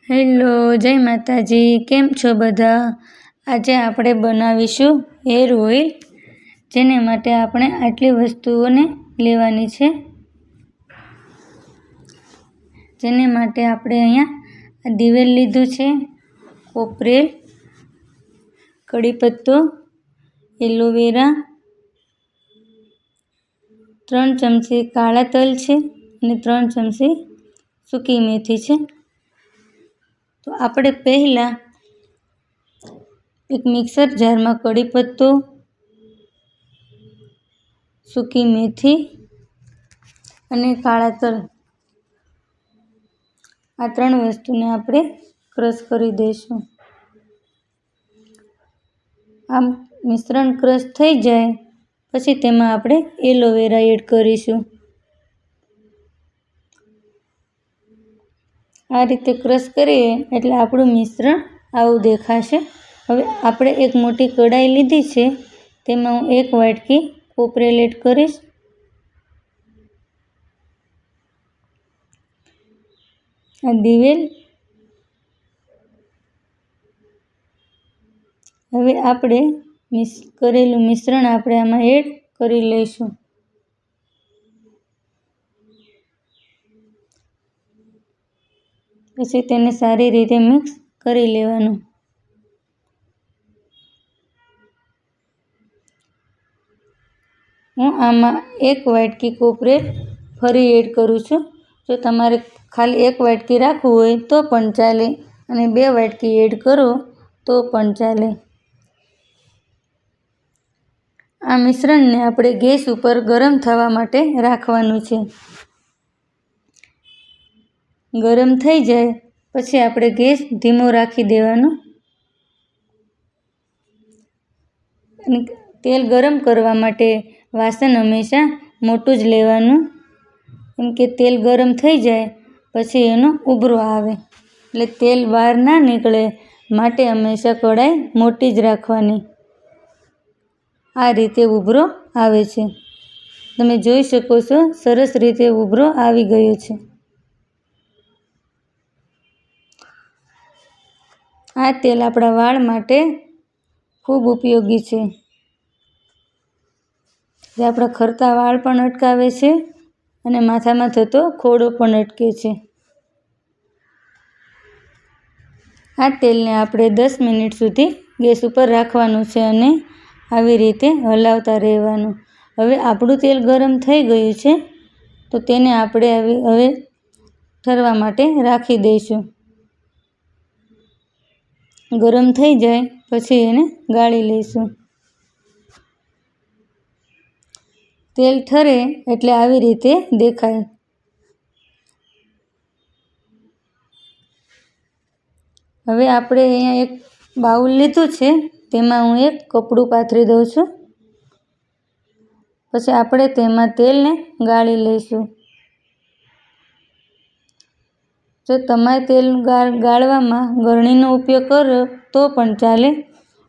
Hello, જય માતાજી. કેમ છો બધા? આજે આપણે બનાવીશું હેર ઓઇલ, જેને માટે આપણે આટલી વસ્તુઓને લેવાની છે. જેને માટે આપણે અહીંયા દિવેલ લીધું છે, કોપરેલ, કડીપત્તો, એલોવેરા, 3 ચમચી કાળા તલ છે અને 3 ચમચી સૂકી મેથી છે. તો આપણે પહેલાં એક મિક્સર જારમાં કડીપત્તો, સૂકી મેથી અને કાળા તલ, આ 3 વસ્તુને આપણે ક્રશ કરી દઈશું. આમ મિશ્રણ ક્રશ થઈ જાય પછી તેમાં આપણે એલોવેરા એડ કરીશું. આ રીતે ક્રશ કરીએ એટલે આપણું મિશ્રણ આવું દેખાશે. હવે આપણે એક મોટી કઢાઈ લીધી છે, તેમાં હું 1 વાટકી કોપરેલ એડ કરીશ. આ દિવેલ. હવે આપણે કરેલું મિશ્રણ આપણે આમાં એડ કરી લઈશું. પછી તેને સારી રીતે મિક્સ કરી લેવાનું. હું આમાં 1 વાટકી કોપરેલ ફરી એડ કરું છું. જો તમારે ખાલી 1 વાટકી રાખવું હોય તો પણ ચાલે અને 2 વાટકી એડ કરો તો પણ ચાલે. આ મિશ્રણને આપણે ગેસ ઉપર ગરમ થવા માટે રાખવાનું છે. ગરમ થઈ જાય પછી આપણે ગેસ ધીમો રાખી દેવાનો. અને તેલ ગરમ કરવા માટે વાસણ હંમેશા મોટું જ લેવાનું, કેમ કે તેલ ગરમ થઈ જાય પછી એનો ઉભરો આવે એટલે તેલ બહાર ના નીકળે માટે હંમેશા કઢાઈ મોટી જ રાખવાની. આ રીતે ઉભરો આવે છે. તમે જોઈ શકો છો, સરસ રીતે ઉભરો આવી ગયો છે. આ તેલ આપણા વાળ માટે ખૂબ ઉપયોગી છે. જે આપણા ખરતા વાળ પણ અટકાવે છે અને માથામાં થતો ખોડો પણ અટકે છે. આ તેલને આપણે 10 મિનિટ સુધી ગેસ ઉપર રાખવાનું છે અને આવી રીતે હલાવતા રહેવાનું. હવે આપણું તેલ ગરમ થઈ ગયું છે, તો તેને આપણે હવે ઠરવા માટે રાખી દઈશું. ગરમ થઈ જાય પછી એને ગાળી લઈશું. તેલ ઠરે એટલે આવી રીતે દેખાય. હવે આપણે અહીંયા એક બાઉલ લીધું છે, તેમાં હું એક કપડું પાથરી દઉં છું. પછી આપણે તેમાં તેલને ગાળી લઈશું. જો તમારે તેલ ગાળવામાં ગળણીનો ઉપયોગ કરો તો પણ ચાલે,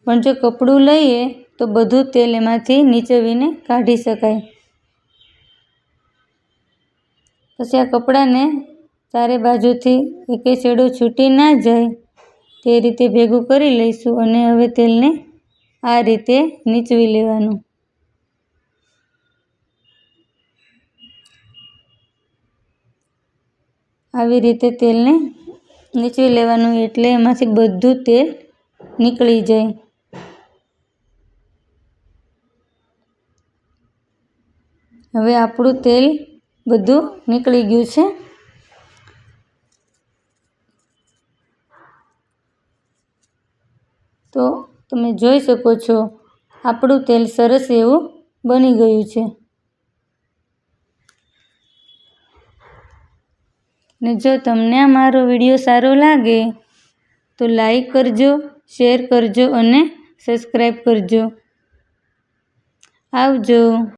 પણ જો કપડું લઈએ તો બધું તેલ એમાંથી નીચોવીને કાઢી શકાય. પછી આ કપડાને ચારે બાજુથી એકે છેડો છૂટી ના જાય તે રીતે ભેગું કરી લઈશું અને હવે તેલને આ રીતે નીચવી લેવાનું. આવી રીતે તેલને નીચવી લેવાનું એટલે એમાંથી બધું તેલ નીકળી જાય. હવે આપણું તેલ બધું નીકળી ગયું છે. તો તમે જોઈ શકો છો, આપણું તેલ સરસ એવું બની ગયું છે. ને જો તમને આ મારો વિડીયો સારો લાગે તો લાઈક કરજો, શેર કરજો અને સબસ્ક્રાઈબ કરજો. આવજો.